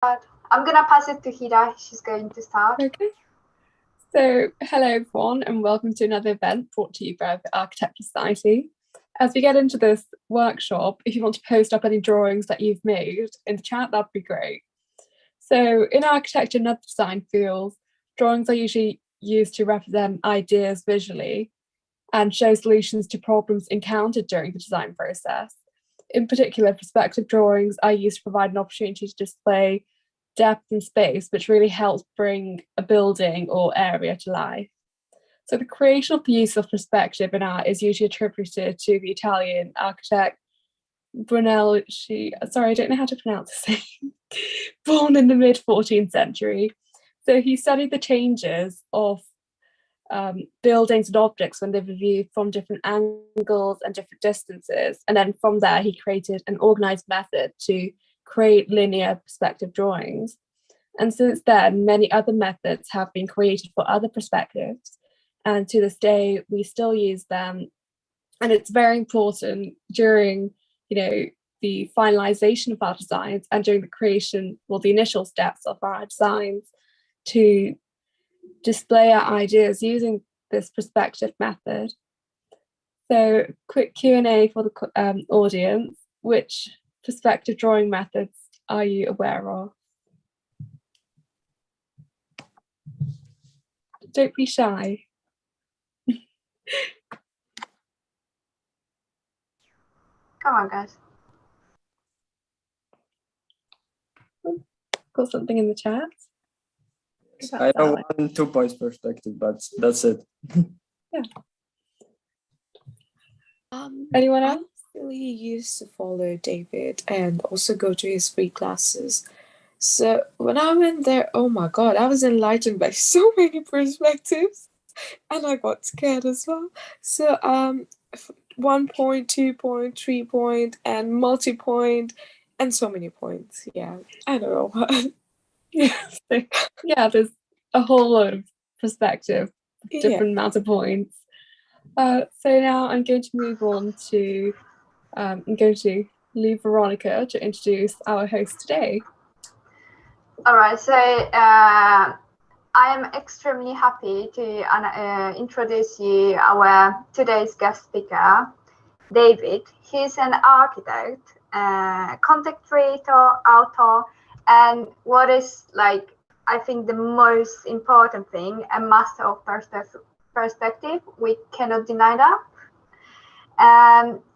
I'm gonna pass it to Hida. She's going to start. Okay. So, hello everyone, and welcome to another event brought to you by the Architecture Society. As we get into this workshop, if you want to post up any drawings that you've made in the chat, that'd be great. So, in architecture and other design fields, drawings are usually used to represent ideas visually and show solutions to problems encountered during the design process. In particular, perspective drawings are used to provide an opportunity to display depth and space, which really helps bring a building or area to life. So the creation of the use of perspective in art is usually attributed to the Italian architect Brunelleschi, sorry, I don't know how to pronounce his name, born in the mid 14th century. So he studied the changes of buildings and objects when they were viewed from different angles and different distances. And then from there, he created an organized method to create linear perspective drawings. And since then, many other methods have been created for other perspectives. And to this day, we still use them. And it's very important during, the finalization of our designs and during the creation, the initial steps of our designs to display our ideas using this perspective method. So quick Q&A for the audience. Which perspective drawing methods are you aware of? Don't be shy. Come on, guys. Got something in the chat? I know one 2-point perspective, but that's it. Yeah. Anyone else? I really used to follow David and also go to his free classes. So when I went there, oh my God, I was enlightened by so many perspectives and I got scared as well. So 1 point, 2 point, 3 point, and multi-point, and so many points. Yeah, I don't know. Yeah, there's a whole lot of perspective, different amounts of points. So now I'm going to move on to, I'm going to leave Weronika to introduce our host today. All right, so I am extremely happy to introduce you our today's guest speaker, David. He's an architect, content creator, author, and what is I think the most important thing, a master of perspective. We cannot deny that.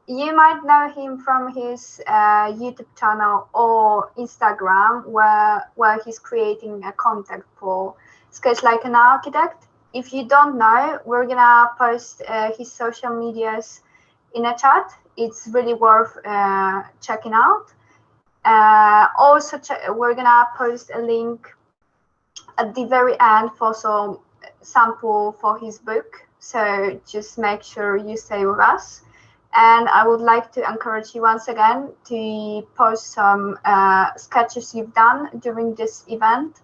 You might know him from his YouTube channel or Instagram, where he's creating a content for Sketch Like an Architect. If you don't know, we're gonna post his social medias in a chat. It's really worth checking out. Also, we're gonna post a link at the very end for some sample for his book. So just make sure you stay with us. And I would like to encourage you once again to post some sketches you've done during this event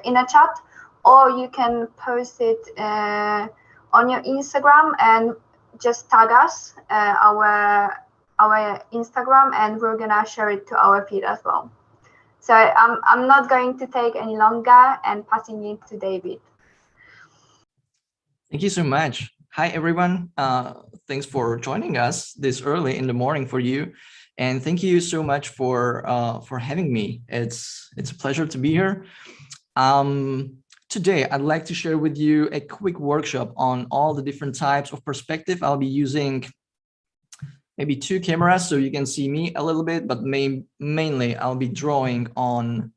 in a chat, or you can post it on your Instagram and just tag us, our Instagram, and we're gonna share it to our feed as well. So I'm not going to take any longer and passing it to David. Thank you so much. Hi, everyone. Thanks for joining us this early in the morning for you. And thank you so much for having me. It's a pleasure to be here. Today, I'd like to share with you a quick workshop on all the different types of perspective. I'll be using maybe 2 cameras so you can see me a little bit, but mainly I'll be drawing on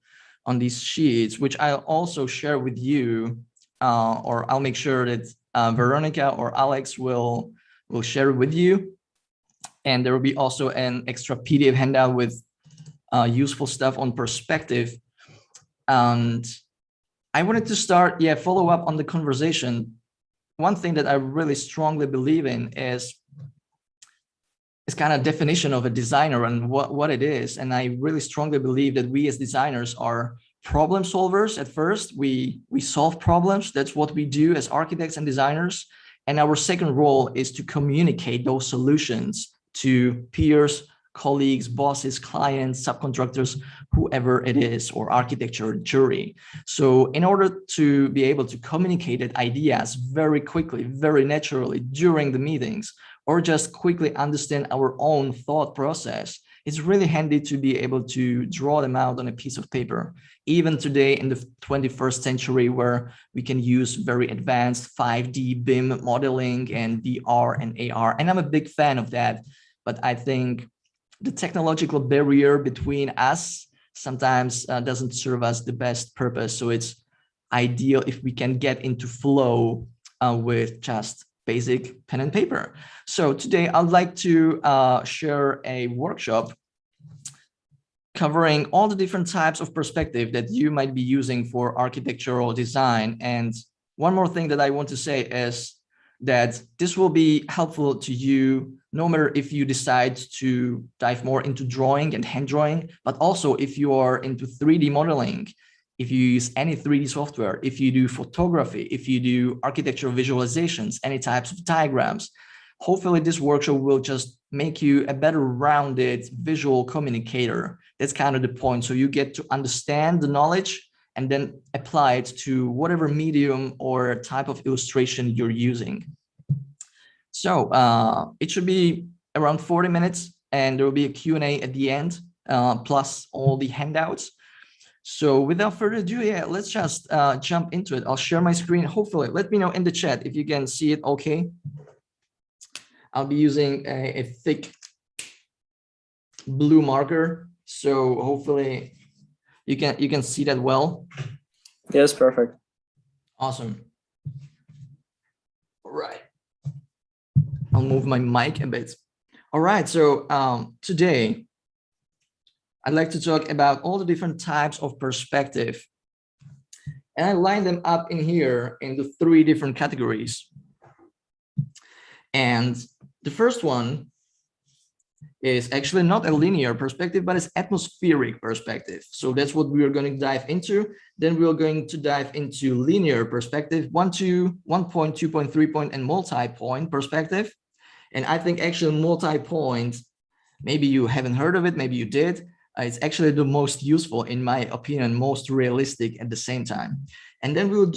these sheets, which I'll also share with you, or I'll make sure that Weronika or Alex will share it with you. And there will be also an extra PDF handout with useful stuff on perspective. And I wanted to start, follow up on the conversation. One thing that I really strongly believe in is kind of definition of a designer and what it is. And I really strongly believe that we as designers are problem solvers. At first, we solve problems. That's what we do as architects and designers. And our second role is to communicate those solutions to peers, colleagues, bosses, clients, subcontractors, whoever it is, or architecture jury. So in order to be able to communicate ideas very quickly, very naturally during the meetings, or just quickly understand our own thought process, it's really handy to be able to draw them out on a piece of paper. Even today in the 21st century, where we can use very advanced 5D BIM modeling and VR and AR, and I'm a big fan of that, but I think the technological barrier between us sometimes doesn't serve us the best purpose. So it's ideal if we can get into flow with just basic pen and paper. So today I'd like to share a workshop covering all the different types of perspective that you might be using for architectural design. And one more thing that I want to say is that this will be helpful to you no matter if you decide to dive more into drawing and hand drawing, but also if you are into 3D modeling, if you use any 3D software, if you do photography, if you do architectural visualizations, any types of diagrams. Hopefully this workshop will just make you a better rounded visual communicator. That's kind of the point. So you get to understand the knowledge and then apply it to whatever medium or type of illustration you're using. So it should be around 40 minutes, and there will be a Q&A at the end, plus all the handouts. So without further ado, yeah, let's just jump into it. I'll share my screen. Hopefully, let me know in the chat if you can see it okay. I'll be using a thick blue marker, so hopefully you can see that well. Yes, perfect. Awesome. All right. I'll move my mic a bit. All right, so today I'd like to talk about all the different types of perspective. And I line them up in here into 3 different categories. And the first one is actually not a linear perspective, but it's atmospheric perspective. So that's what we are going to dive into. Then we're going to dive into linear perspective, 1 point, 2 point, 3 point, and multi-point perspective. And I think actually multi-point, maybe you haven't heard of it, maybe you did. It's actually the most useful, in my opinion, most realistic at the same time. And then we'll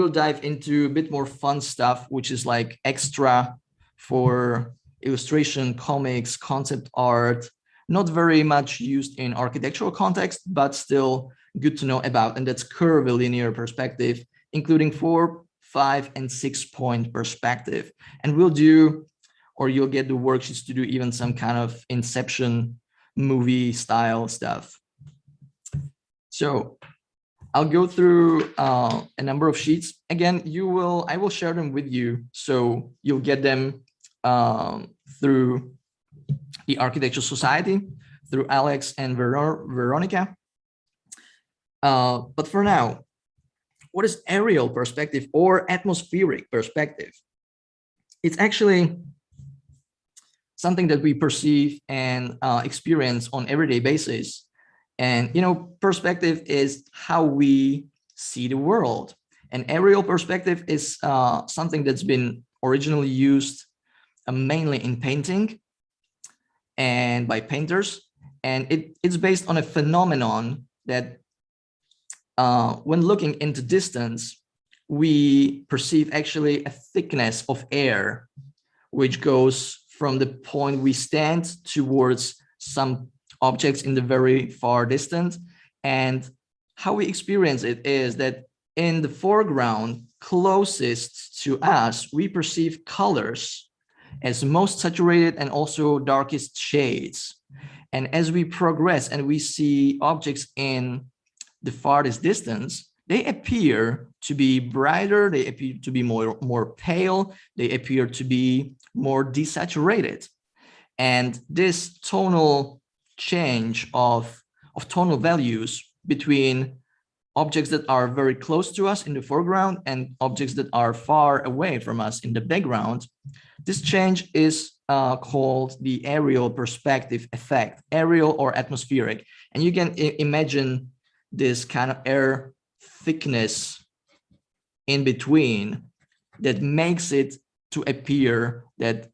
dive into a bit more fun stuff, which is like extra for illustration, comics, concept art, not very much used in architectural context, but still good to know about. And that's curvilinear perspective, including 4, 5, and 6 point perspective. And we'll do, or you'll get the worksheets to do even some kind of Inception movie style stuff. So I'll go through a number of sheets. Again, I will share them with you, so you'll get them through the Architecture Society, through Alex and Weronika. But for now, what is aerial perspective or atmospheric perspective? It's actually something that we perceive and experience on everyday basis. And, you know, perspective is how we see the world. And aerial perspective is something that's been originally used mainly in painting and by painters. And it's based on a phenomenon that when looking into distance, we perceive actually a thickness of air, which goes from the point we stand towards some objects in the very far distance. And how we experience it is that in the foreground closest to us, we perceive colors as most saturated and also darkest shades. And as we progress and we see objects in the farthest distance, they appear to be brighter, they appear to be more pale, they appear to be more desaturated. And this tonal change of tonal values between objects that are very close to us in the foreground and objects that are far away from us in the background, this change is called the aerial perspective effect, aerial or atmospheric. And you can imagine this kind of air thickness in between that makes it to appear that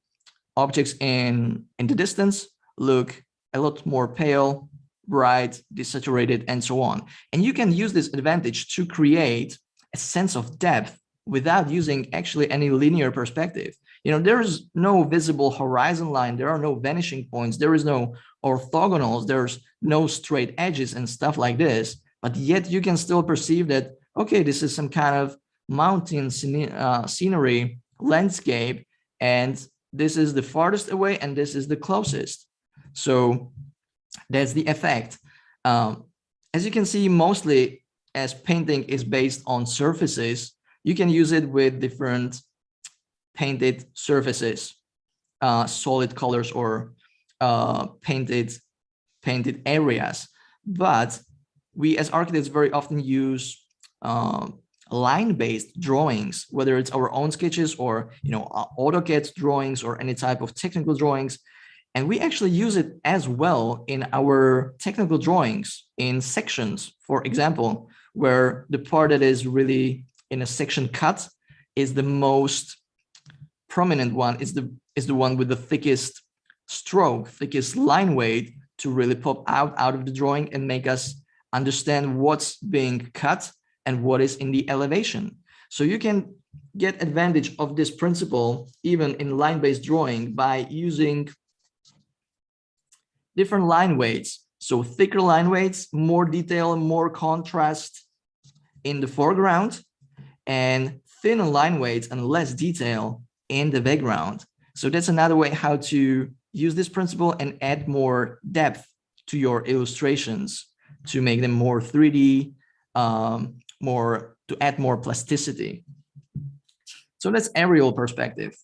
objects in the distance look a lot more pale, bright, desaturated, and so on. And you can use this advantage to create a sense of depth without using actually any linear perspective. You know, there is no visible horizon line, there are no vanishing points, there is no orthogonals, there's no straight edges and stuff like this, but yet you can still perceive that, okay, this is some kind of mountain scenery landscape, and this is the farthest away and this is the closest. So that's the effect. As you can see, mostly as painting is based on surfaces, you can use it with different painted surfaces, solid colors, or painted areas. But we as architects very often use line-based drawings, whether it's our own sketches or AutoCAD drawings or any type of technical drawings. And we actually use it as well in our technical drawings in sections, for example, where the part that is really in a section cut is the most prominent one, is the one with the thickest stroke, thickest line weight to really pop out of the drawing and make us understand what's being cut and what is in the elevation. So you can get advantage of this principle even in line-based drawing by using different line weights. So thicker line weights, more detail, more contrast in the foreground, and thinner line weights and less detail in the background. So that's another way how to use this principle and add more depth to your illustrations to make them more 3D, to add more plasticity. So that's aerial perspective.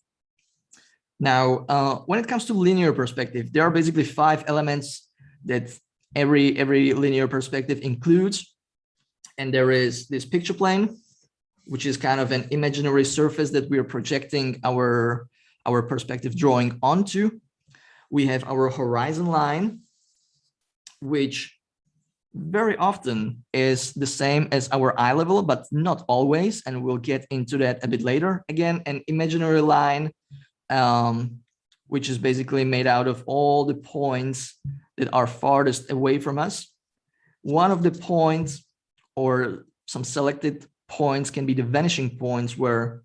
Now, when it comes to linear perspective, there are basically 5 elements that every linear perspective includes. And there is this picture plane, which is kind of an imaginary surface that we are projecting our perspective drawing onto. We have our horizon line, which very often is the same as our eye level, but not always. And we'll get into that a bit later. Again, an imaginary line, which is basically made out of all the points that are farthest away from us. One of the points or some selected points can be the vanishing points where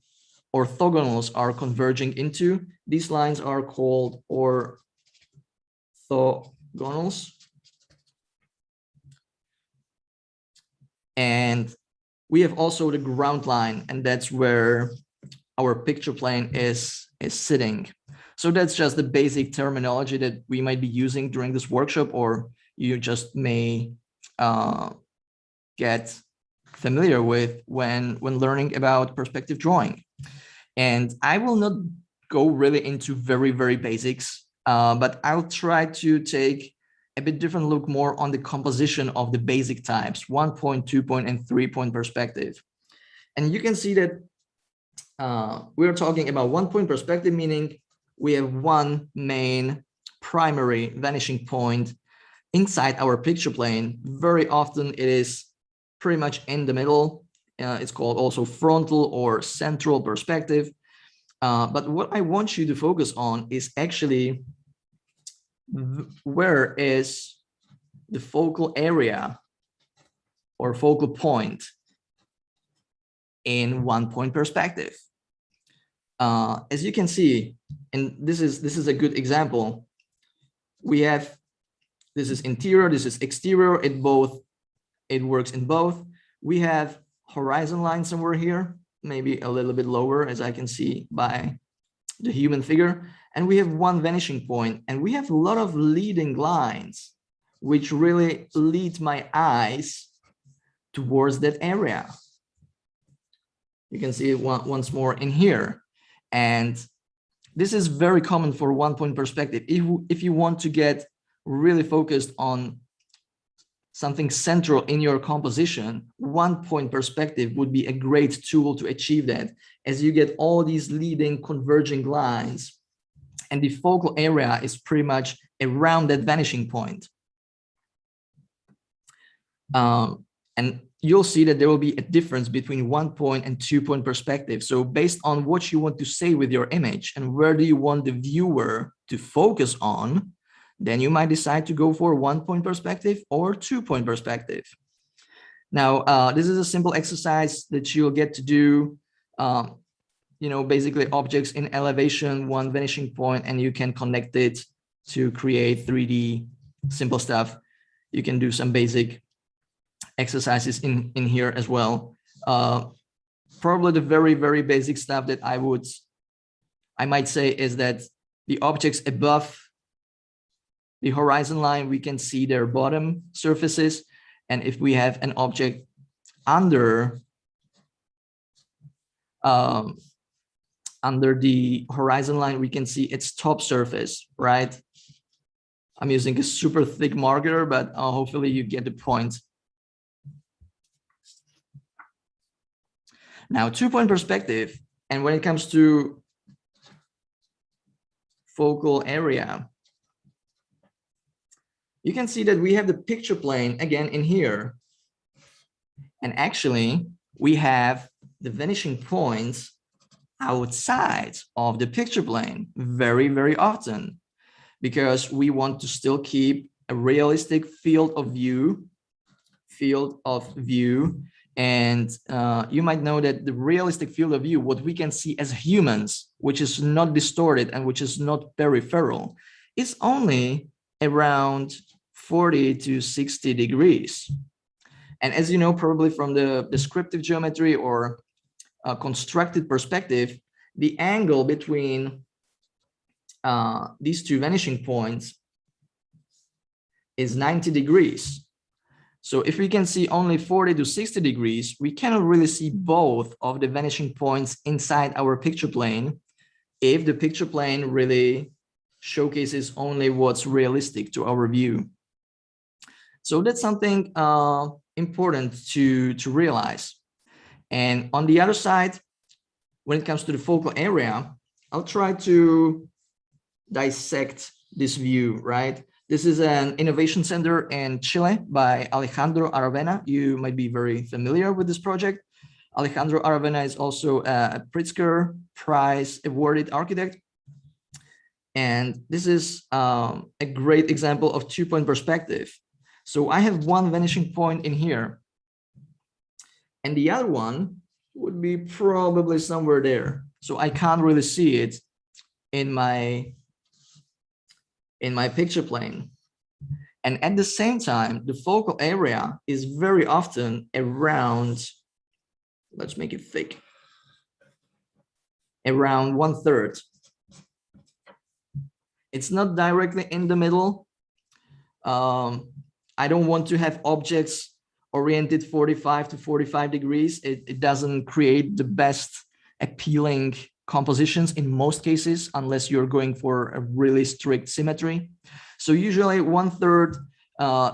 orthogonals are converging into. These lines are called orthogonals. And we have also the ground line, and that's where our picture plane is sitting. So that's just the basic terminology that we might be using during this workshop, or you just may get familiar with when learning about perspective drawing. And I will not go really into very, very basics, but I'll try to take a bit different look more on the composition of the basic types, 1-point, 2-point, and 3-point perspective. And you can see that we're talking about 1-point perspective, meaning we have one main primary vanishing point inside our picture plane. Very often it is pretty much in the middle. It's called also frontal or central perspective. But what I want you to focus on is actually where is the focal area or focal point in 1-point perspective. As you can see, and this is a good example. We have, this is interior, this is exterior. It works in both. We have horizon line somewhere here, maybe a little bit lower, as I can see by the human figure. And we have one vanishing point, and we have a lot of leading lines, which really lead my eyes towards that area. You can see it once more in here. And this is very common for 1-point perspective. If you want to get really focused on something central in your composition, 1-point perspective would be a great tool to achieve that, as you get all these leading converging lines, and the focal area is pretty much around that vanishing point. And you'll see that there will be a difference between 1-point and 2-point perspective. So based on what you want to say with your image and where do you want the viewer to focus on, then you might decide to go for 1-point perspective or 2-point perspective. Now, this is a simple exercise that you'll get to do, basically objects in elevation, one vanishing point, and you can connect it to create 3D simple stuff. You can do some basic exercises in here as well. Probably the very, very basic stuff that I might say is that the objects above the horizon line, we can see their bottom surfaces. And if we have an object under the horizon line, we can see its top surface, right? I'm using a super thick marker, but hopefully you get the point. Now, 2-point perspective, and when it comes to focal area, you can see that we have the picture plane again in here. And actually, we have the vanishing points outside of the picture plane very, very often, because we want to still keep a realistic field of view. And you might know that the realistic field of view, what we can see as humans, which is not distorted and which is not peripheral, is only around 40 to 60 degrees. And as you know, probably from the descriptive geometry or constructed perspective, the angle between these two vanishing points is 90 degrees. So if we can see only 40 to 60 degrees, we cannot really see both of the vanishing points inside our picture plane if the picture plane really showcases only what's realistic to our view. So that's something important to realize. And on the other side, when it comes to the focal area, I'll try to dissect this view, right? This is an innovation center in Chile by Alejandro Aravena. You might be very familiar with this project. Alejandro Aravena is also a Pritzker Prize awarded architect. And this is a great example of 2-point perspective. So I have one vanishing point in here, and the other one would be probably somewhere there. So I can't really see it in my picture plane. And at the same time, the focal area is very often around, let's make it thick, around 1/3. It's not directly in the middle. I don't want to have objects oriented 45 to 45 degrees. It doesn't create the best appealing compositions in most cases, unless you're going for a really strict symmetry. So usually 1/3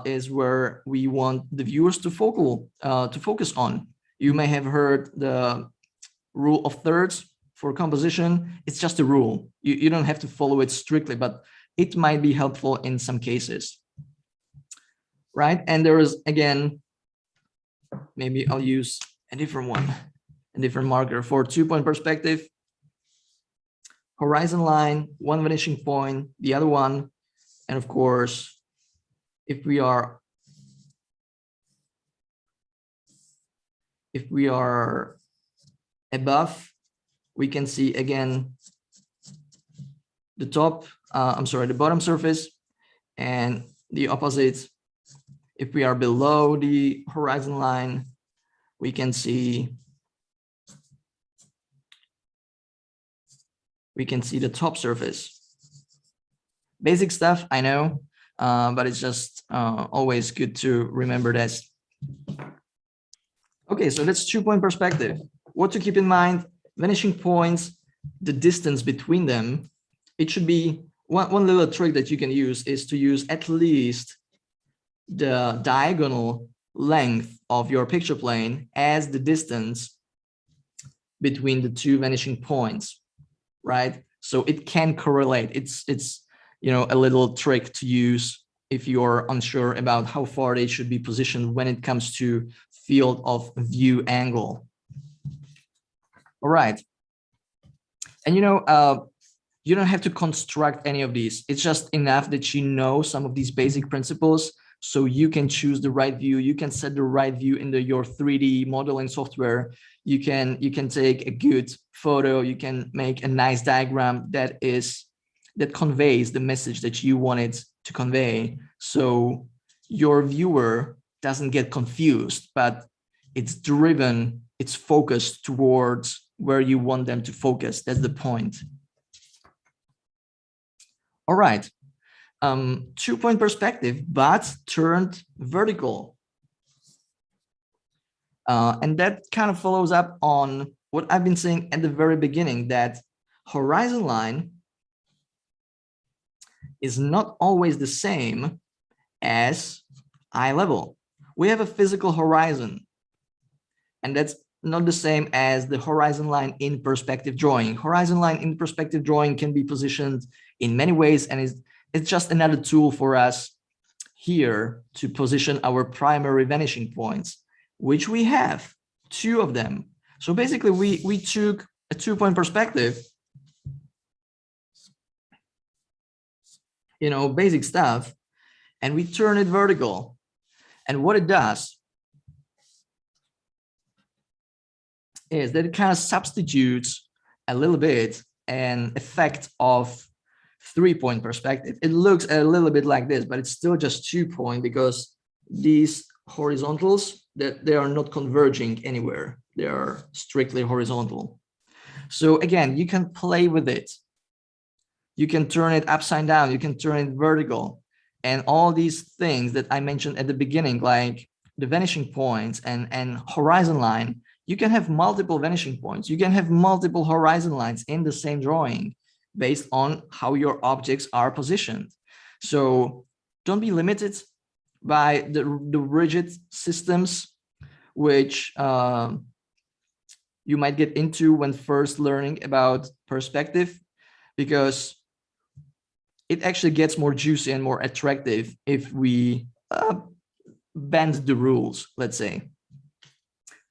is where we want the viewers to focus on. You may have heard the rule of thirds for composition. It's just a rule. You don't have to follow it strictly, but it might be helpful in some cases. Right? And there is, again, maybe I'll use a different one, a different marker for 2-point perspective. Horizon line, one vanishing point, the other one. And of course, if we are above, we can see again the the bottom surface, and the opposite. If we are below the horizon line, we can see the top surface. Basic stuff, I know, but it's just always good to remember this. Okay, so that's 2-point perspective. What to keep in mind: vanishing points, the distance between them. It should be one little trick that you can use is to use at least the diagonal length of your picture plane as the distance between the two vanishing points, right? So it can correlate. It's a little trick to use if you're unsure about how far they should be positioned when it comes to field of view angle. All right. And you don't have to construct any of these. It's just enough that you know some of these basic principles so you can choose the right view. You can set the right view into your 3D modeling software. You can take a good photo. You can make a nice diagram that conveys the message that you want it to convey. So your viewer doesn't get confused, but it's driven, it's focused towards where you want them to focus. That's the point. All right, 2-point perspective, but turned vertical. And that kind of follows up on what I've been saying at the very beginning, that horizon line is not always the same as eye level. We have a physical horizon, and that's not the same as the horizon line in perspective drawing. Horizon line in perspective drawing can be positioned in many ways, and it's just another tool for us here to position our primary vanishing points, which we have 2 of them. So basically we took a 2-point perspective, basic stuff, and we turn it vertical. And what it does is that it kind of substitutes a little bit an effect of 3-point perspective. It looks a little bit like this, but it's still just 2-point because these horizontals, that they are not converging anywhere. They are strictly horizontal. So again, you can play with it. You can turn it upside down. You can turn it vertical. And all these things that I mentioned at the beginning, like the vanishing points and horizon line, you can have multiple vanishing points. You can have multiple horizon lines in the same drawing based on how your objects are positioned. So don't be limited by the rigid systems which you might get into when first learning about perspective, because it actually gets more juicy and more attractive if we bend the rules, let's say.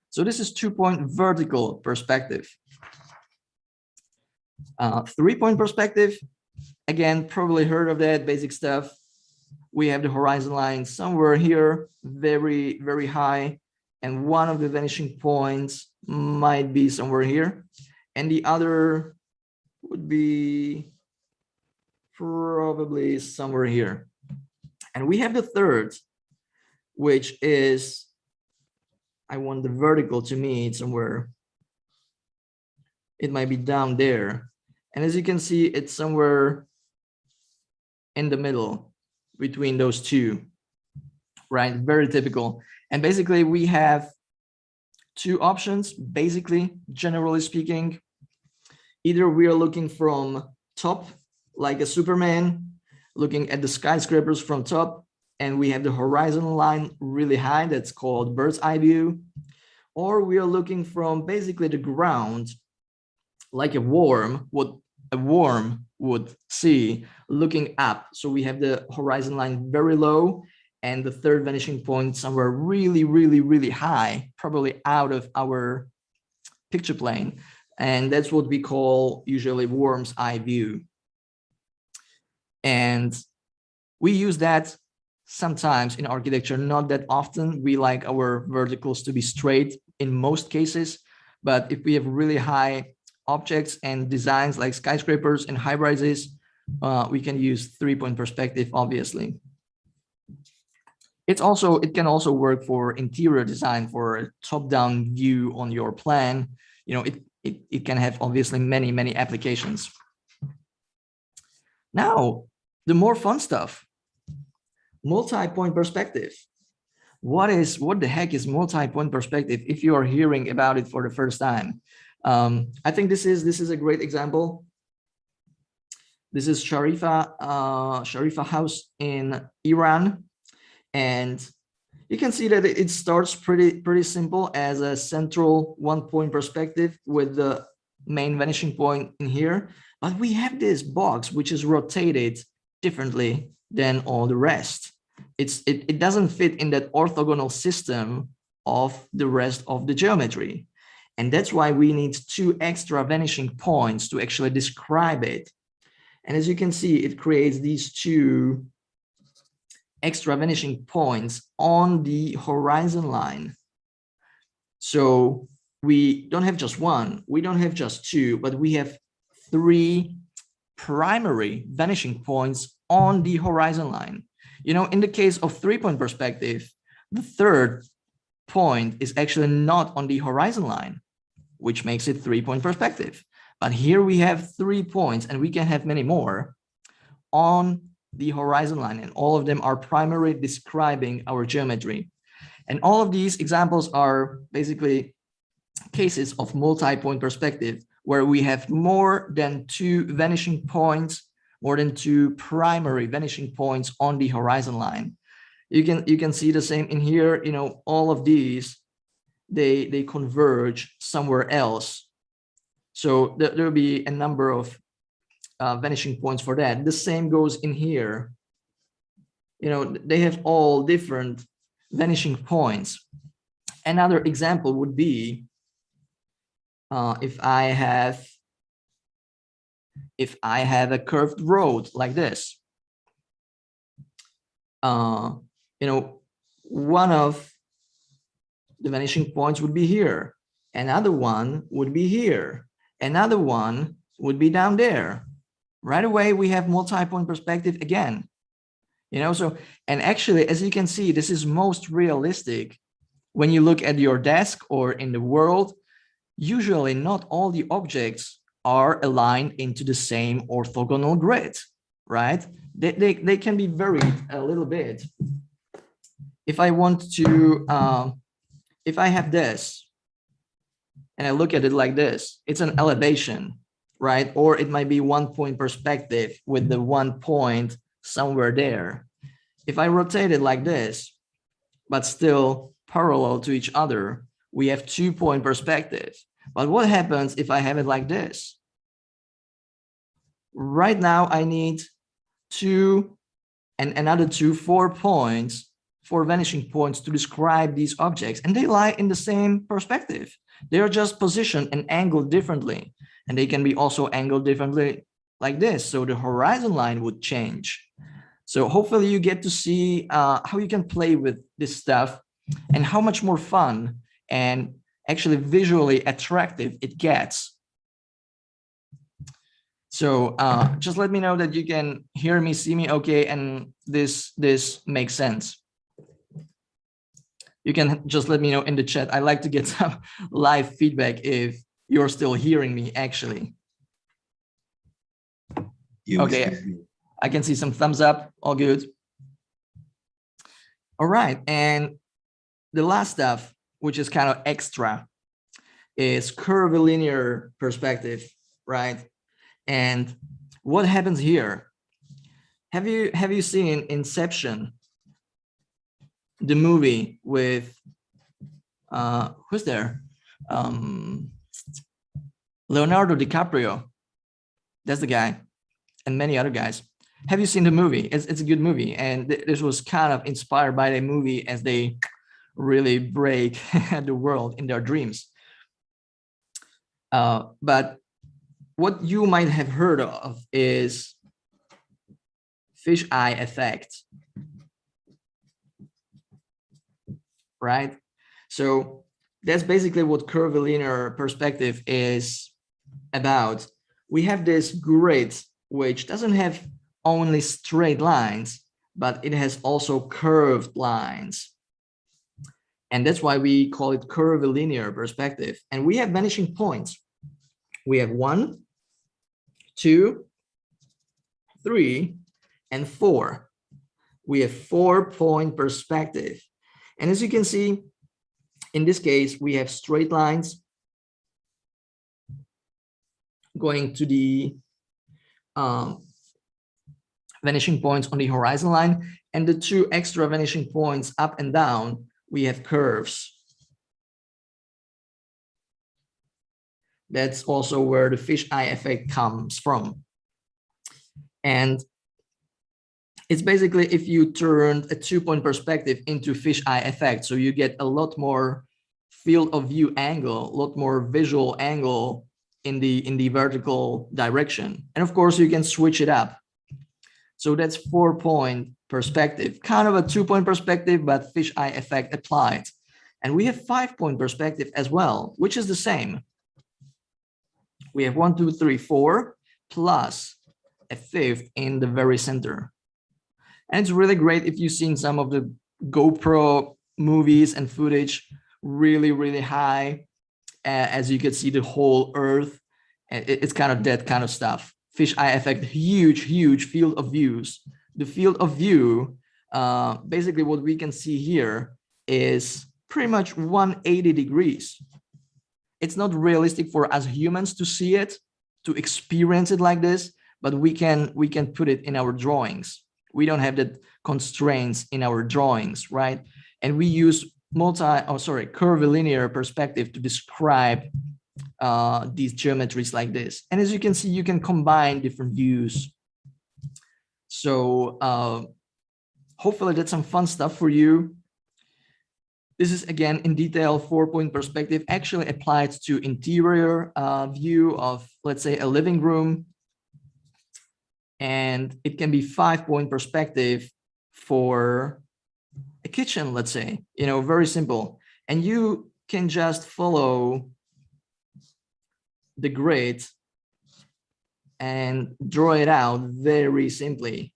So this is 2-point vertical perspective. 3-point perspective, again, probably heard of that, basic stuff. We have the horizon line somewhere here, very, very high. And one of the vanishing points might be somewhere here. And the other would be probably somewhere here. And we have the third, which is, I want the vertical to meet somewhere. It might be down there. And as you can see, it's somewhere in the middle between those 2, right? Very typical. And basically we have 2 options, basically, generally speaking. Either we are looking from top, like a Superman, looking at the skyscrapers from top, and we have the horizon line really high, that's called bird's eye view. Or we are looking from basically the ground, like a worm would see, looking up. So we have the horizon line very low and the third vanishing point somewhere really, really, really high, probably out of our picture plane. And that's what we call usually worm's eye view. And we use that sometimes in architecture, not that often. We like our verticals to be straight in most cases, but if we have really high objects and designs like skyscrapers and high rises, we can use 3-point perspective, obviously. It can also work for interior design, for a top-down view on your plan. It can have obviously many, many applications. Now, the more fun stuff, multi-point perspective. What the heck is multi-point perspective if you are hearing about it for the first time? I think this is a great example. This is Sharifa House in Iran. And you can see that it starts pretty simple as a central 1-point perspective with the main vanishing point in here. But we have this box which is rotated differently than all the rest. it doesn't fit in that orthogonal system of the rest of the geometry. And that's why we need 2 extra vanishing points to actually describe it. And as you can see, it creates these 2 extra vanishing points on the horizon line. So we don't have just 1, we don't have just 2, but we have 3 primary vanishing points on the horizon line. You know, in the case of 3-point perspective, the 3rd point is actually not on the horizon line, which makes it 3-point perspective. But here we have 3 points, and we can have many more on the horizon line, and all of them are primarily describing our geometry. And all of these examples are basically cases of multi-point perspective, where we have more than 2 vanishing points, more than 2 primary vanishing points on the horizon line. You can see the same in here. You know, all of these, they converge somewhere else. So there will be a number of vanishing points for that. The same goes in here. You know, they have all different vanishing points. Another example would be if I have a curved road like this. You know, one of the vanishing points would be here. Another one would be here. Another one would be down there. Right away, we have multi-point perspective again. You know, so, and actually, as you can see, this is most realistic when you look at your desk or in the world. Usually not all the objects are aligned into the same orthogonal grid, right? They can be varied a little bit. If I want to, if I have this and I look at it like this, it's an elevation, right? Or it might be 1-point perspective with the 1 point somewhere there. If I rotate it like this, but still parallel to each other, we have 2-point perspective. But what happens if I have it like this? Right now, I need 2 and another 2 4 points, 4 vanishing points to describe these objects, and they lie in the same perspective. They are just positioned and angled differently, and they can be also angled differently like this. So the horizon line would change. So hopefully you get to see how you can play with this stuff and how much more fun and actually visually attractive it gets. So just let me know that you can hear me, see me okay, and this makes sense. You can just let me know in the chat. I like to get some live feedback if you're still hearing me actually. Okay, I can see some thumbs up, all good. All right, and the last stuff, which is kind of extra, is curvilinear perspective, right? And what happens here? Have you seen Inception, the movie with who's there? Leonardo DiCaprio. That's the guy, and many other guys. Have you seen the movie? It's a good movie, and this was kind of inspired by the movie as they really break the world in their dreams. But what you might have heard of is fisheye effect, right? So that's basically what curvilinear perspective is about. We have this grid which doesn't have only straight lines, but it has also curved lines. And that's why we call it curvilinear perspective. And we have vanishing points. We have 1, 2, 3, and 4. We have 4-point perspective. And as you can see, in this case, we have straight lines going to the vanishing points on the horizon line, and the 2 extra vanishing points up and down, we have curves. That's also where the fisheye effect comes from. And It's basically if you turned a 2-point perspective into fisheye effect. So you get a lot more field of view angle, a lot more visual angle in the vertical direction. And of course, you can switch it up. So that's 4-point perspective, kind of a 2-point perspective, but fisheye effect applied. And we have 5-point perspective as well, which is the same. We have 1, 2, 3, 4, plus a 5th in the very center. And it's really great if you've seen some of the GoPro movies and footage, really, really high, as you can see the whole Earth. It's kind of that kind of stuff. Fisheye effect, huge, huge field of views. The field of view, basically what we can see here is pretty much 180 degrees. It's not realistic for us humans to see it, to experience it like this, but we can put it in our drawings. We don't have that constraints in our drawings, right? And we use curvilinear perspective to describe these geometries like this. And as you can see, you can combine different views. So hopefully that's some fun stuff for you. This is again in detail 4-point perspective, actually applied to interior view of, let's say, a living room. And it can be 5-point perspective for a kitchen, let's say, you know, very simple. And you can just follow the grid and draw it out very simply.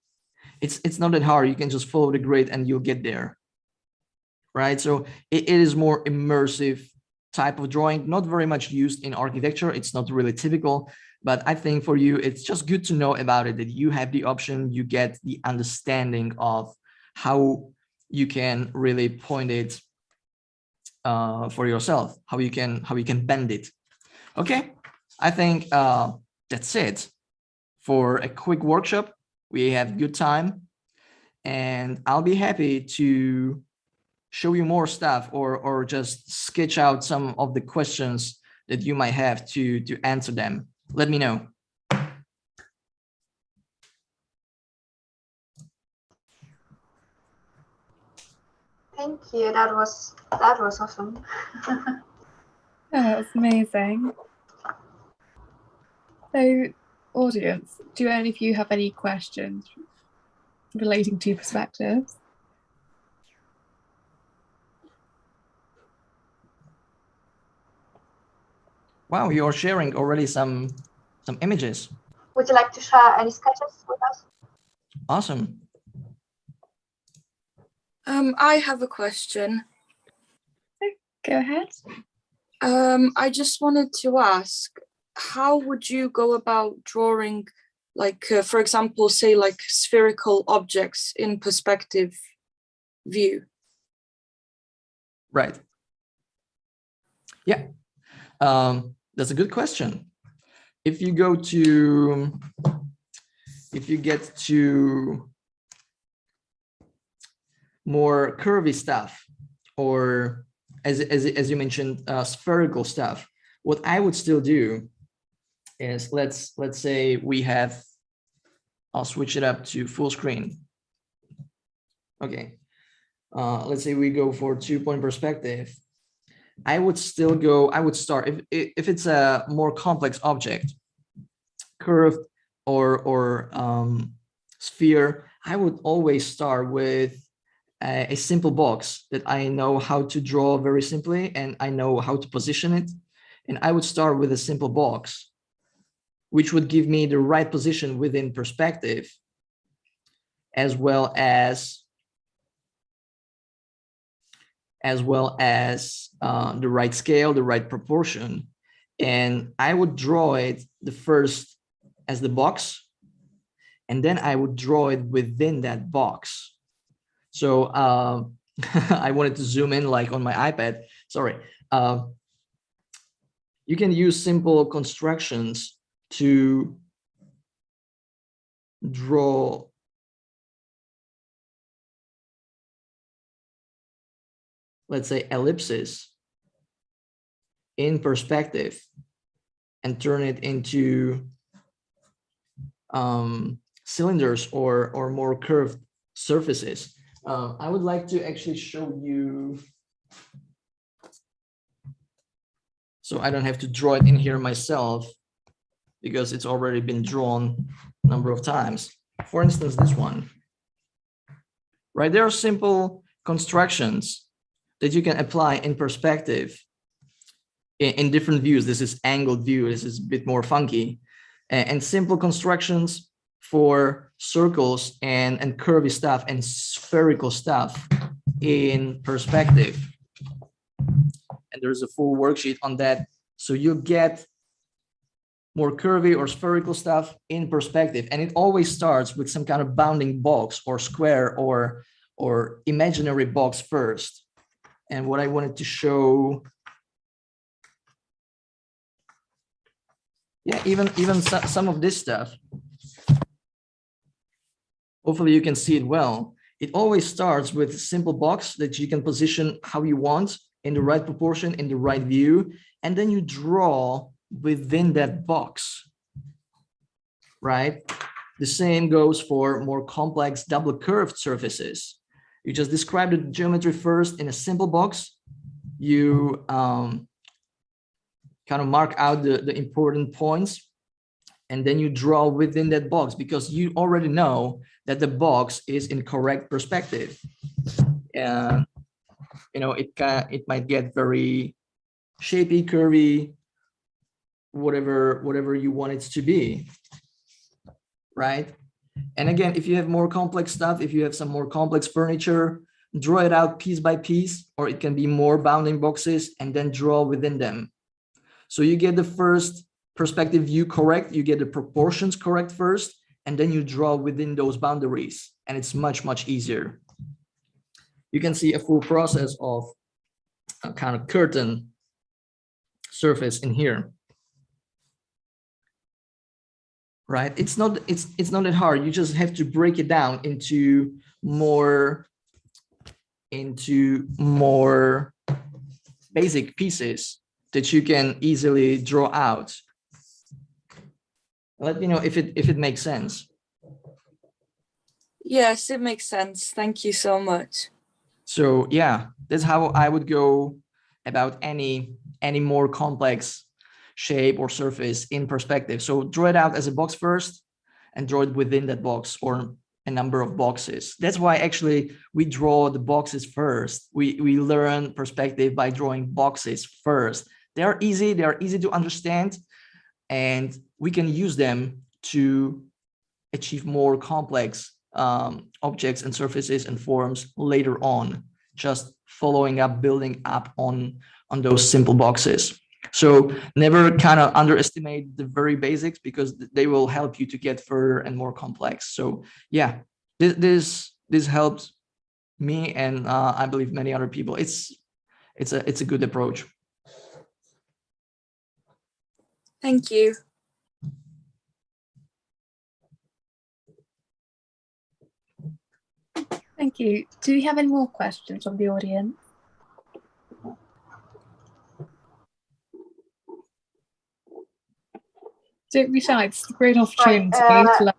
It's not that hard. You can just follow the grid and you'll get there, right? So it is more immersive type of drawing, not very much used in architecture. It's not really typical, but I think for you, it's just good to know about it, that you have the option, you get the understanding of how you can really point it for yourself, how you can bend it. Okay, I think that's it for a quick workshop. We have good time, and I'll be happy to show you more stuff or just sketch out some of the questions that you might have to answer them. Let me know. Thank you. That was awesome. Oh, that was amazing. So, audience, do any of you have any questions relating to perspectives? Wow, you're sharing already some images. Would you like to share any sketches with us? Awesome. I have a question. Go ahead. I just wanted to ask, how would you go about drawing, like, for example, say like spherical objects in perspective view? Right. Yeah, that's a good question. If you get to more curvy stuff, or as you mentioned, spherical stuff, what I would still do is let's say we have, I'll switch it up to full screen. Okay, let's say we go for 2-point perspective. I would start if it's a more complex object, curved or sphere, I would always start with a simple box that I know how to draw very simply, and I know how to position it. And I would start with a simple box, which would give me the right position within perspective, as well as the right scale, the right proportion. And I would draw it the first as the box, and then I would draw it within that box. So I wanted to zoom in like on my iPad, sorry. You can use simple constructions to draw let's say ellipses in perspective and turn it into cylinders or more curved surfaces. I would like to actually show you, so I don't have to draw it in here myself because it's already been drawn a number of times. For instance, this one, right? There are simple constructions that you can apply in perspective in different views. This is angled view. This is a bit more funky, and simple constructions for circles and curvy stuff and spherical stuff in perspective. And there's a full worksheet on that. So you get more curvy or spherical stuff in perspective. And it always starts with some kind of bounding box or square or imaginary box first. And what I wanted to show, yeah, even some of this stuff, hopefully you can see it well. It always starts with a simple box that you can position how you want in the right proportion, in the right view, and then you draw within that box, right? The same goes for more complex double curved surfaces. You just describe the geometry first in a simple box. You kind of mark out the important points, and then you draw within that box because you already know that the box is in correct perspective. You know, it might get very shapy, curvy, whatever you want it to be, right? And again, if you have more complex stuff, if you have some more complex furniture, draw it out piece by piece, or it can be more bounding boxes and then draw within them. So you get the first perspective view correct, you get the proportions correct first, and then you draw within those boundaries, and it's much, much easier. You can see a full process of a kind of curtain surface in here. Right? It's not that hard. You just have to break it down into more basic pieces that you can easily draw out. Let me know if it makes sense. Yes, it makes sense. Thank you so much. So yeah, that's how I would go about any more complex shape or surface in perspective. So draw it out as a box first and draw it within that box or a number of boxes. That's why actually we draw the boxes first. We learn perspective by drawing boxes first. They are easy to understand, and we can use them to achieve more complex objects and surfaces and forms later on, just following up, building up on those simple boxes. So never kind of underestimate the very basics because they will help you to get further and more complex. So yeah, this helped me, and I believe many other people. It's a good approach. Thank you. Thank you. Do we have any more questions from the audience? Don't be shy, it's a great opportunity to learn.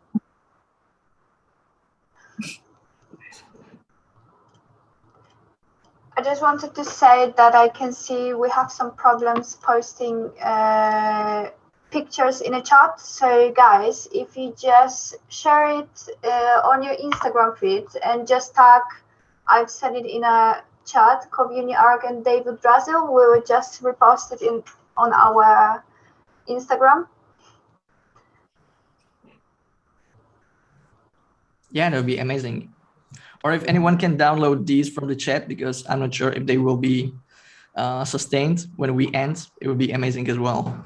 I just wanted to say that I can see we have some problems posting pictures in a chat. So guys, if you just share it on your Instagram feed and just tag, I've said it in a chat, Curvilinear and David DRAZIL, we will just repost it on our Instagram. Yeah, that would be amazing. Or if anyone can download these from the chat, because I'm not sure if they will be sustained when we end, it would be amazing as well.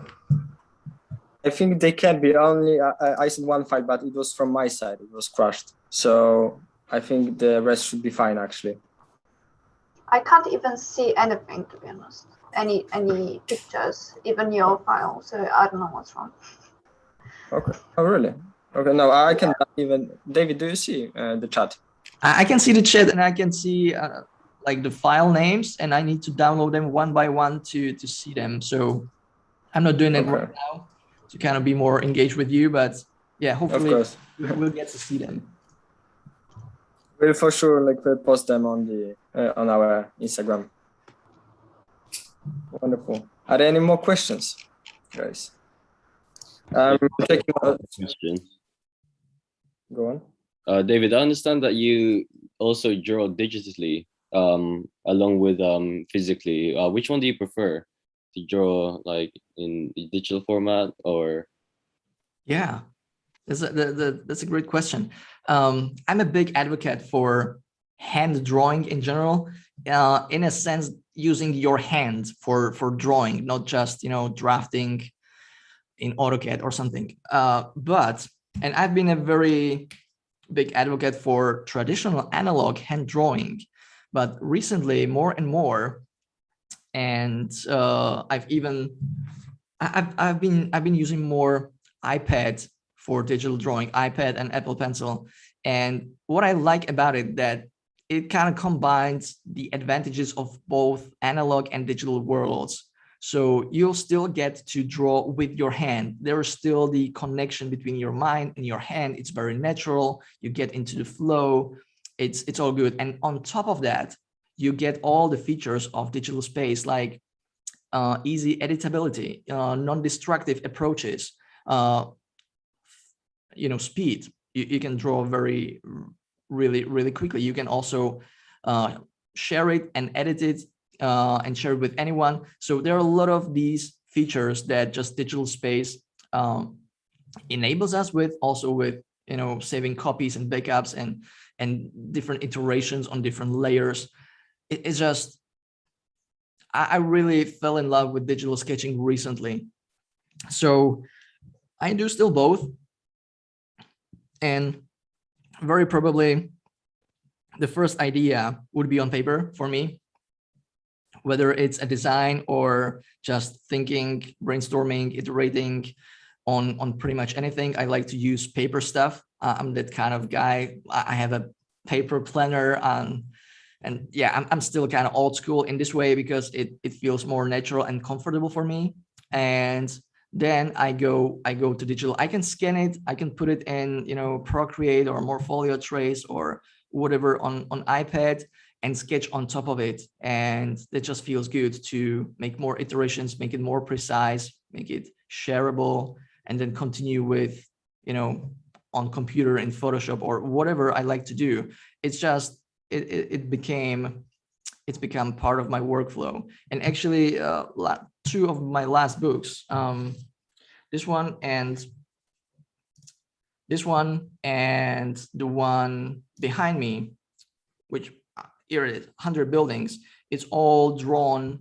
I think they can be. Only I said one file, but it was from my side. It was crushed. So I think the rest should be fine, actually. I can't even see anything, to be honest. Any pictures, even your file. So I don't know what's wrong. Okay. Oh, really? Okay. No, I can even. David, do you see the chat? I can see the chat, and I can see like the file names, and I need to download them one by one to see them. So I'm not doing it right now to kind of be more engaged with you, but yeah, hopefully we'll get to see them. We'll for sure we'll post them on the on our Instagram. Wonderful. Are there any more questions, guys? Taking a question. Go on. David, I understand that you also draw digitally along with physically. Which one do you prefer? To draw like in digital format or? Yeah, that's a great question. I'm a big advocate for hand drawing in general, in a sense, using your hand for drawing, not just drafting in AutoCAD or something. And I've been a very big advocate for traditional analog hand drawing, but recently more and more, and I've been using more iPad for digital drawing, iPad and Apple Pencil. And what I like about it, that it kind of combines the advantages of both analog and digital worlds. So you'll still get to draw with your hand. There is still the connection between your mind and your hand. It's very natural. You get into the flow. It's all good. And on top of that, you get all the features of digital space, like easy editability, non-destructive approaches, speed. You can draw really quickly. You can also share it and edit it and share it with anyone. So there are a lot of these features that just digital space enables us with, also with saving copies and backups and different iterations on different layers. It's just, I really fell in love with digital sketching recently. So I do still both. And very probably the first idea would be on paper for me, whether it's a design or just thinking, brainstorming, iterating on pretty much anything. I like to use paper stuff. I'm that kind of guy. I have a paper planner and yeah, I'm still kind of old school in this way because it feels more natural and comfortable for me. And then I go to digital. I can scan it. I can put it in, Procreate or Morpholio Trace or whatever on iPad and sketch on top of it. And it just feels good to make more iterations, make it more precise, make it shareable, and then continue with, on computer in Photoshop or whatever I like to do. It's just, it's become part of my workflow. And actually, two of my last books, this one and the one behind me, which here it is, 100 Buildings, it's all drawn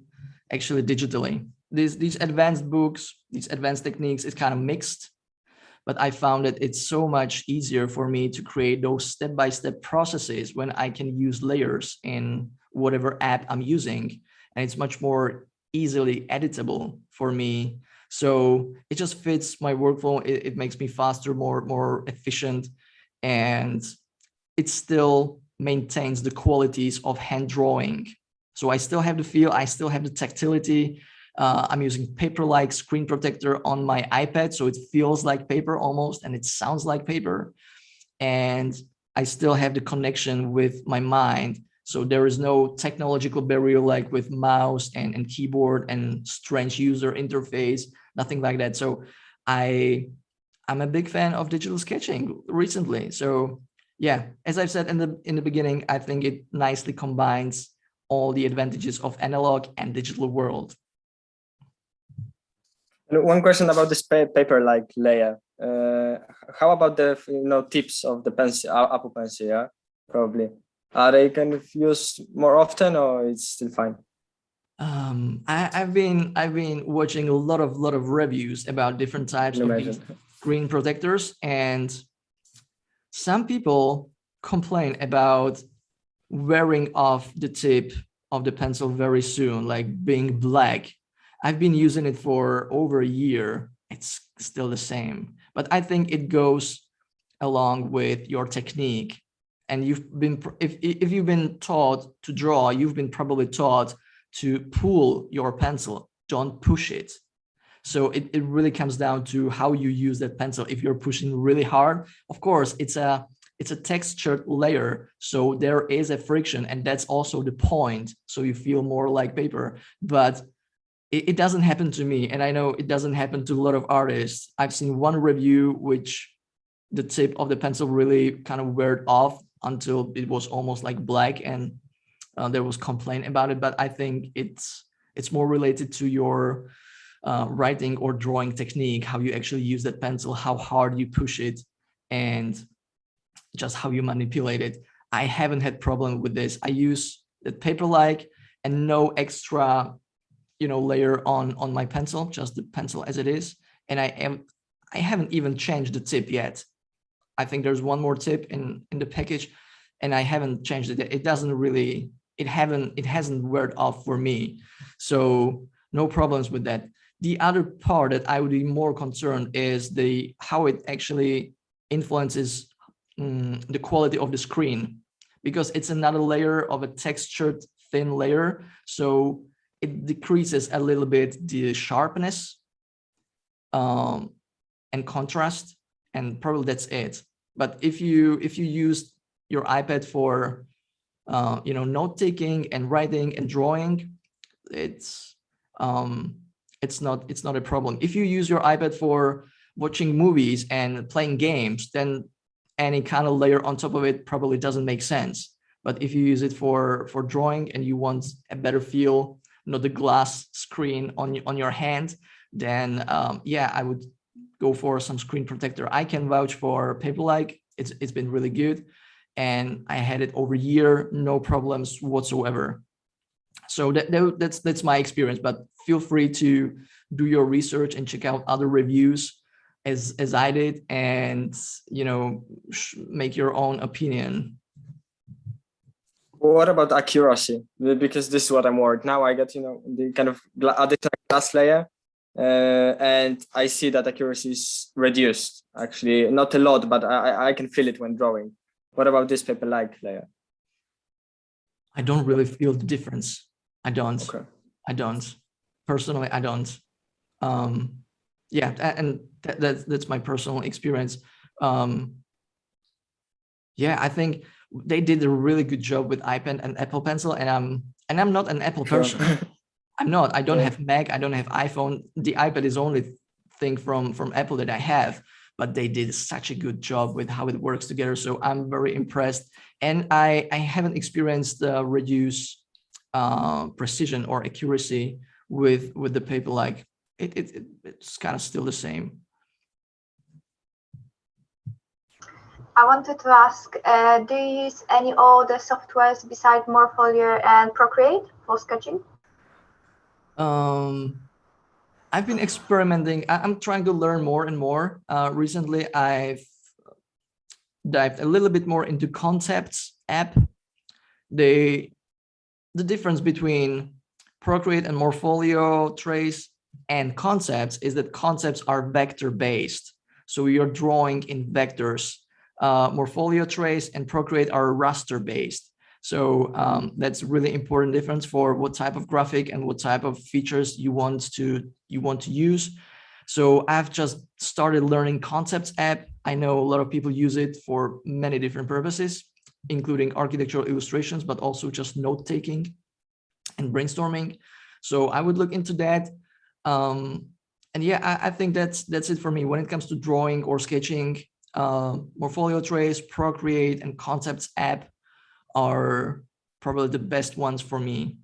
actually digitally. These advanced books, these advanced techniques, it's kind of mixed, but I found that it's so much easier for me to create those step-by-step processes when I can use layers in whatever app I'm using, and it's much more easily editable for me. So it just fits my workflow. It makes me faster, more efficient, and it still maintains the qualities of hand drawing. So I still have the feel, I still have the tactility. I'm using paper-like screen protector on my iPad, so it feels like paper almost, and it sounds like paper. And I still have the connection with my mind. So there is no technological barrier like with mouse and keyboard and strange user interface, nothing like that. So I'm a big fan of digital sketching recently. So yeah, as I've said in the beginning, I think it nicely combines all the advantages of analog and digital world. One question about this paper-like layer. How about the tips of the pencil, Apple Pencil? Yeah, probably. Are they kind of used more often, or it's still fine? I've been watching a lot of reviews about different types of these screen protectors, and some people complain about wearing off the tip of the pencil very soon, like being black. I've been using it for over a year. It's still the same, but I think it goes along with your technique. And if you've been taught to draw, you've been probably taught to pull your pencil, don't push it. So it really comes down to how you use that pencil. If you're pushing really hard, of course, it's a it's a textured layer, so there is a friction, and that's also the point. So you feel more like paper, but it doesn't happen to me, and I know it doesn't happen to a lot of artists. I've seen one review which the tip of the pencil really kind of weared off until it was almost like black, and there was complaint about it. But I think it's more related to your writing or drawing technique, how you actually use that pencil, how hard you push it, and just how you manipulate it. I haven't had problem with this. I use the paper-like and no extra, layer on my pencil, just the pencil as it is. And I haven't even changed the tip yet. I think there's one more tip in the package, and I haven't changed it. It doesn't really, it hasn't weared off for me. So no problems with that. The other part that I would be more concerned is how it actually influences the quality of the screen, because it's another layer of a textured thin layer. So it decreases a little bit the sharpness and contrast, and probably that's it. But if you use your iPad for note taking and writing and drawing, it's not a problem. If you use your iPad for watching movies and playing games, then any kind of layer on top of it probably doesn't make sense. But if you use it for drawing and you want a better feel, the glass screen on your hand, then yeah, I would go for some screen protector. I can vouch for Paperlike. It's been really good, and I had it over a year, no problems whatsoever. So that's my experience, but feel free to do your research and check out other reviews as I did, and make your own opinion. What about accuracy? Because this is what I'm worried now. I get the kind of additional glass layer, and I see that accuracy is reduced. Actually, not a lot, but I can feel it when drawing. What about this paper-like layer? I don't really feel the difference. I don't. Okay. I don't. Personally, I don't. Yeah, and that's my personal experience. Yeah, I think they did a really good job with iPad and Apple Pencil, and I'm not an Apple person. I'm not. I don't have Mac. I don't have iPhone. The iPad is the only thing from Apple that I have, but they did such a good job with how it works together. So I'm very impressed, and I haven't experienced reduced precision or accuracy with the Paperlike. It's kind of still the same. I wanted to ask, do you use any other softwares besides Morpholio and Procreate for sketching? I've been experimenting. I'm trying to learn more and more. Recently, I've dived a little bit more into Concepts app. The difference between Procreate and Morpholio, Trace, and Concepts is that Concepts are vector-based. So you're drawing in vectors. Morpholio, Trace, and Procreate are raster-based. So that's really important difference for what type of graphic and what type of features you want to use. So I've just started learning Concepts app. I know a lot of people use it for many different purposes, including architectural illustrations, but also just note-taking and brainstorming. So I would look into that. And yeah, I think that's it for me. When it comes to drawing or sketching, Morpholio, Trace, Procreate, and Concepts app are probably the best ones for me.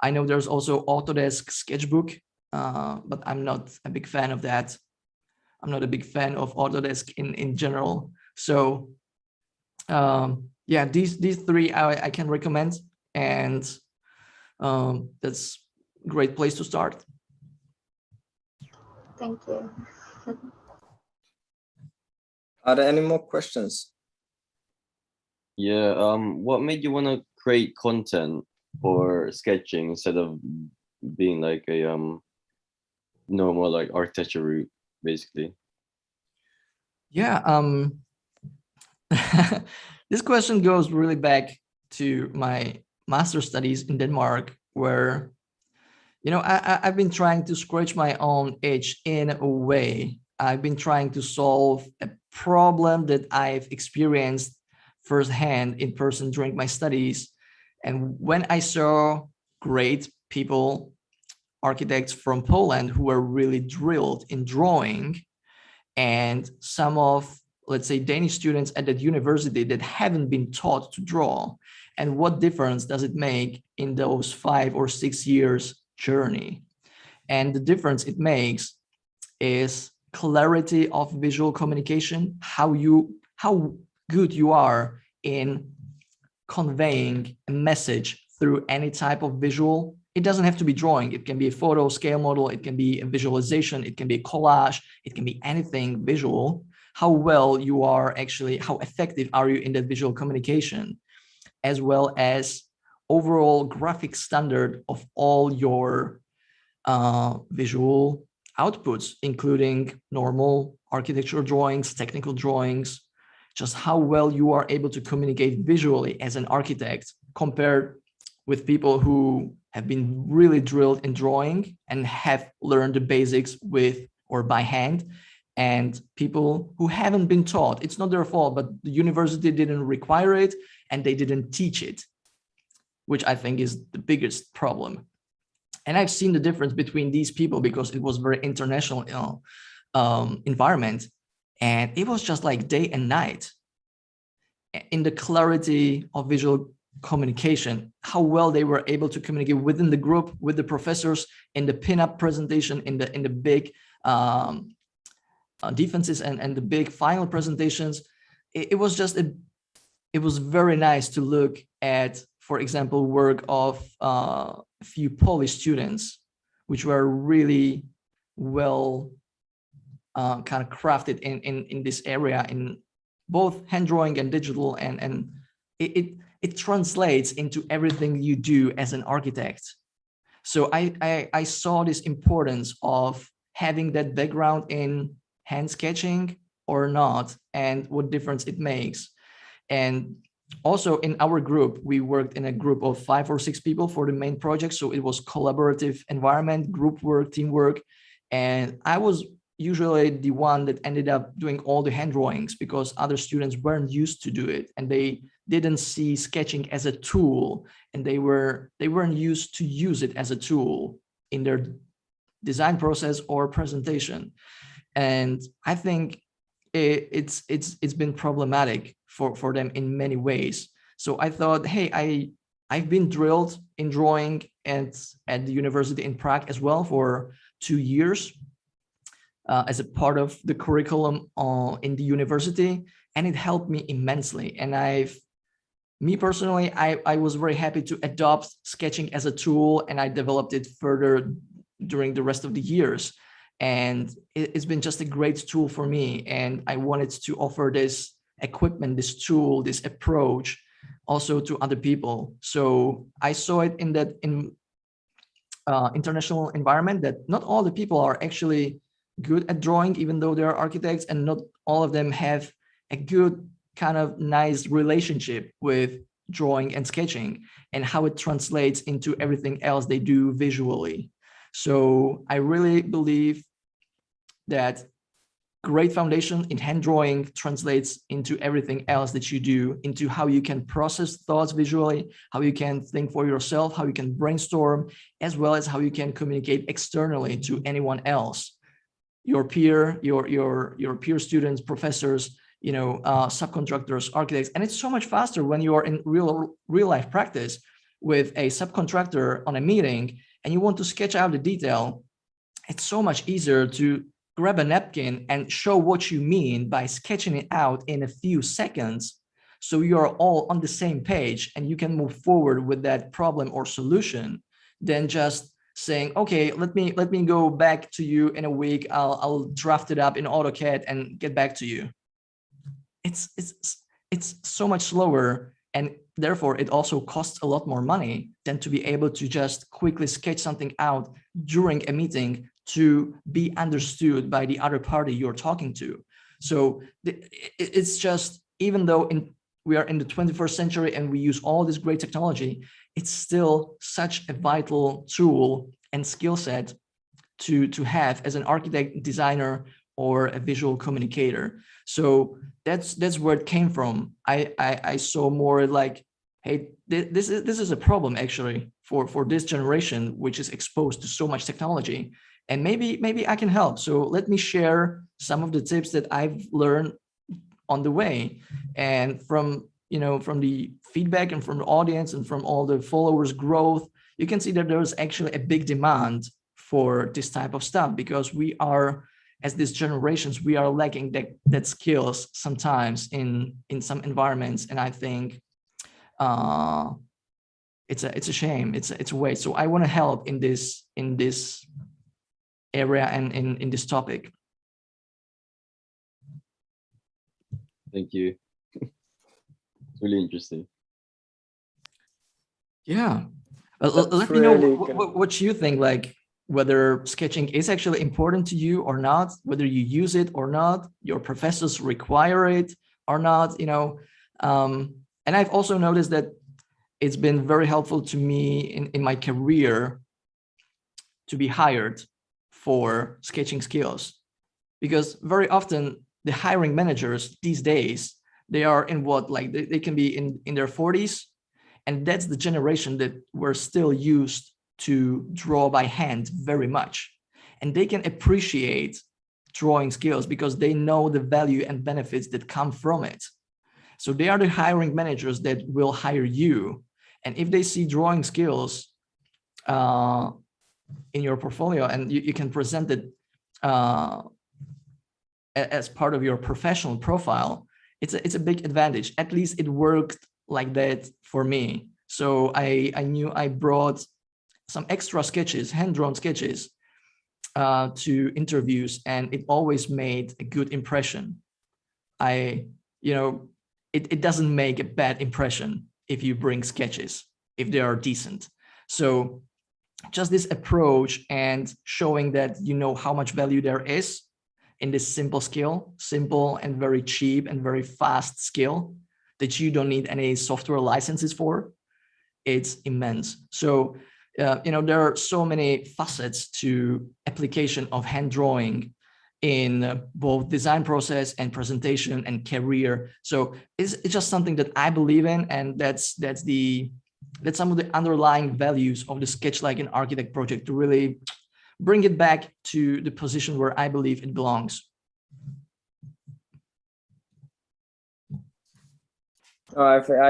I know there's also Autodesk Sketchbook, but I'm not a big fan of that. I'm not a big fan of Autodesk in general. So yeah, these three I can recommend, and that's a great place to start. Thank you. Are there any more questions? Yeah, what made you want to create content for sketching instead of being like a normal like architecture route, basically? Yeah, this question goes really back to my master's studies in Denmark, where I've been trying to scratch my own itch in a way. I've been trying to solve a problem that I've experienced firsthand in person during my studies. And when I saw great people, architects from Poland who were really drilled in drawing, and some of, let's say, Danish students at that university that haven't been taught to draw, and what difference does it make in those 5 or 6 years journey? And the difference it makes is clarity of visual communication, how good you are in conveying a message through any type of visual. It doesn't have to be drawing. It can be a photo, scale model. It can be a visualization. It can be a collage. It can be anything visual. How well you are actually, how effective are you in that visual communication, as well as overall graphic standard of all your visual outputs, including normal architectural drawings, technical drawings, just how well you are able to communicate visually as an architect compared with people who have been really drilled in drawing and have learned the basics with or by hand, and people who haven't been taught. It's not their fault, but the university didn't require it and they didn't teach it, which I think is the biggest problem. And I've seen the difference between these people because it was very international environment, and it was just like day and night in the clarity of visual communication, how well they were able to communicate within the group, with the professors, in the pin-up presentation, in the big defenses and the big final presentations. It was just it was very nice to look at, for example, work of a few Polish students, which were really well kind of crafted in this area, in both hand drawing and digital, and it translates into everything you do as an architect. So I saw this importance of having that background in hand sketching or not, and what difference it makes. And also in our group, we worked in a group of 5 or 6 people for the main project. So it was collaborative environment, group work, teamwork. And I was usually the one that ended up doing all the hand drawings because other students weren't used to do it, and they didn't see sketching as a tool, and they weren't used to use it as a tool in their design process or presentation. And I think it's been problematic for them in many ways. So I thought, hey, I've been drilled in drawing at the university in Prague as well for 2 years as a part of the curriculum in the university, and it helped me immensely. And me personally, I was very happy to adopt sketching as a tool, and I developed it further during the rest of the years. And it's been just a great tool for me. And I wanted to offer this equipment, this tool, this approach also to other people. So I saw it in that international environment that not all the people are actually good at drawing, even though they're architects, and not all of them have a good kind of nice relationship with drawing and sketching and how it translates into everything else they do visually. So I really believe that great foundation in hand drawing translates into everything else that you do, into how you can process thoughts visually, how you can think for yourself, how you can brainstorm, as well as how you can communicate externally to anyone else, your peer, your peer students, professors, subcontractors, architects. And it's so much faster when you are in real life practice with a subcontractor on a meeting and you want to sketch out the detail. It's so much easier to grab a napkin and show what you mean by sketching it out in a few seconds, so you're all on the same page and you can move forward with that problem or solution, than just saying, okay, let me go back to you in a week. I'll draft it up in AutoCAD and get back to you. It's so much slower, and therefore it also costs a lot more money than to be able to just quickly sketch something out during a meeting to be understood by the other party you're talking to. So it's just, even though we are in the 21st century and we use all this great technology, it's still such a vital tool and skill set to have as an architect, designer, or a visual communicator. So that's where it came from. I saw more like, hey, this is a problem actually for this generation, which is exposed to so much technology, and maybe I can help. So let me share some of the tips that I've learned on the way, and from the feedback and from the audience and from all the followers growth, you can see that there's actually a big demand for this type of stuff, because we are, as these generations, we are lacking that skills sometimes in some environments, and I think it's a shame. It's a waste. So I want to help in this area and in this topic. Thank you. It's really interesting. Yeah. Let me know what you think, like whether sketching is actually important to you or not, whether you use it or not, your professors require it or not, and I've also noticed that it's been very helpful to me in my career to be hired for sketching skills, because very often the hiring managers these days, they are in what, like they can be in their 40s, and that's the generation that we're still used to draw by hand very much, and they can appreciate drawing skills because they know the value and benefits that come from it. So they are the hiring managers that will hire you, and if they see drawing skills in your portfolio and you can present it as part of your professional profile, it's a big advantage. At least it worked like that for me. So I knew I brought some extra sketches, hand-drawn sketches, to interviews, and it always made a good impression. It doesn't make a bad impression if you bring sketches, if they are decent. So just this approach and showing that you know how much value there is in this simple skill, simple and very cheap and very fast skill that you don't need any software licenses for, it's immense. So there are so many facets to application of hand drawing in both design process and presentation and career. So it's just something that I believe in, and that's some of the underlying values of the Sketch Like an Architect project, to really bring it back to the position where I believe it belongs. I think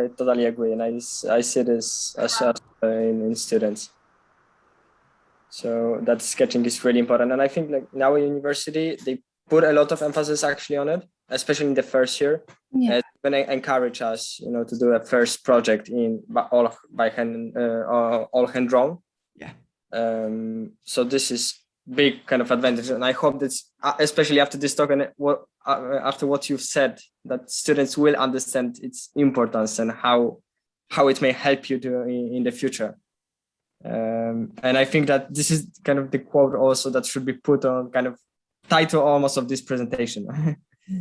I totally agree, and I see this as in students. So that sketching is really important, and I think like now in university they put a lot of emphasis actually on it, especially in the first year. Yeah. When they encourage us, to do a first project all by hand, all hand drawn. Yeah. So this is big kind of advantage, and I hope that especially after this talk and after what you've said, that students will understand its importance and how it may help you in the future. And I think that this is kind of the quote also that should be put on kind of title almost of this presentation.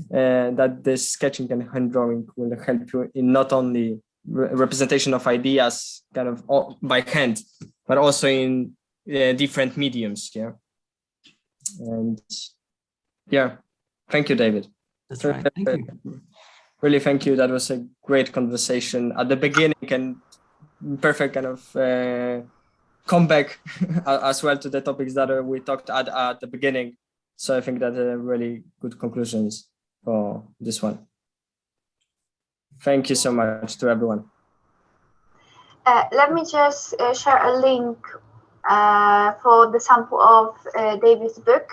That the sketching and hand drawing will help you in not only representation of ideas kind of by hand, but also in different mediums. Yeah. And yeah, thank you, David. That's right. Thank you. Really, thank you. That was a great conversation at the beginning, and perfect kind of comeback as well to the topics that we talked at the beginning. So I think that are really good conclusions for this one. Thank you so much to everyone. Let me just share a link for the sample of David's book.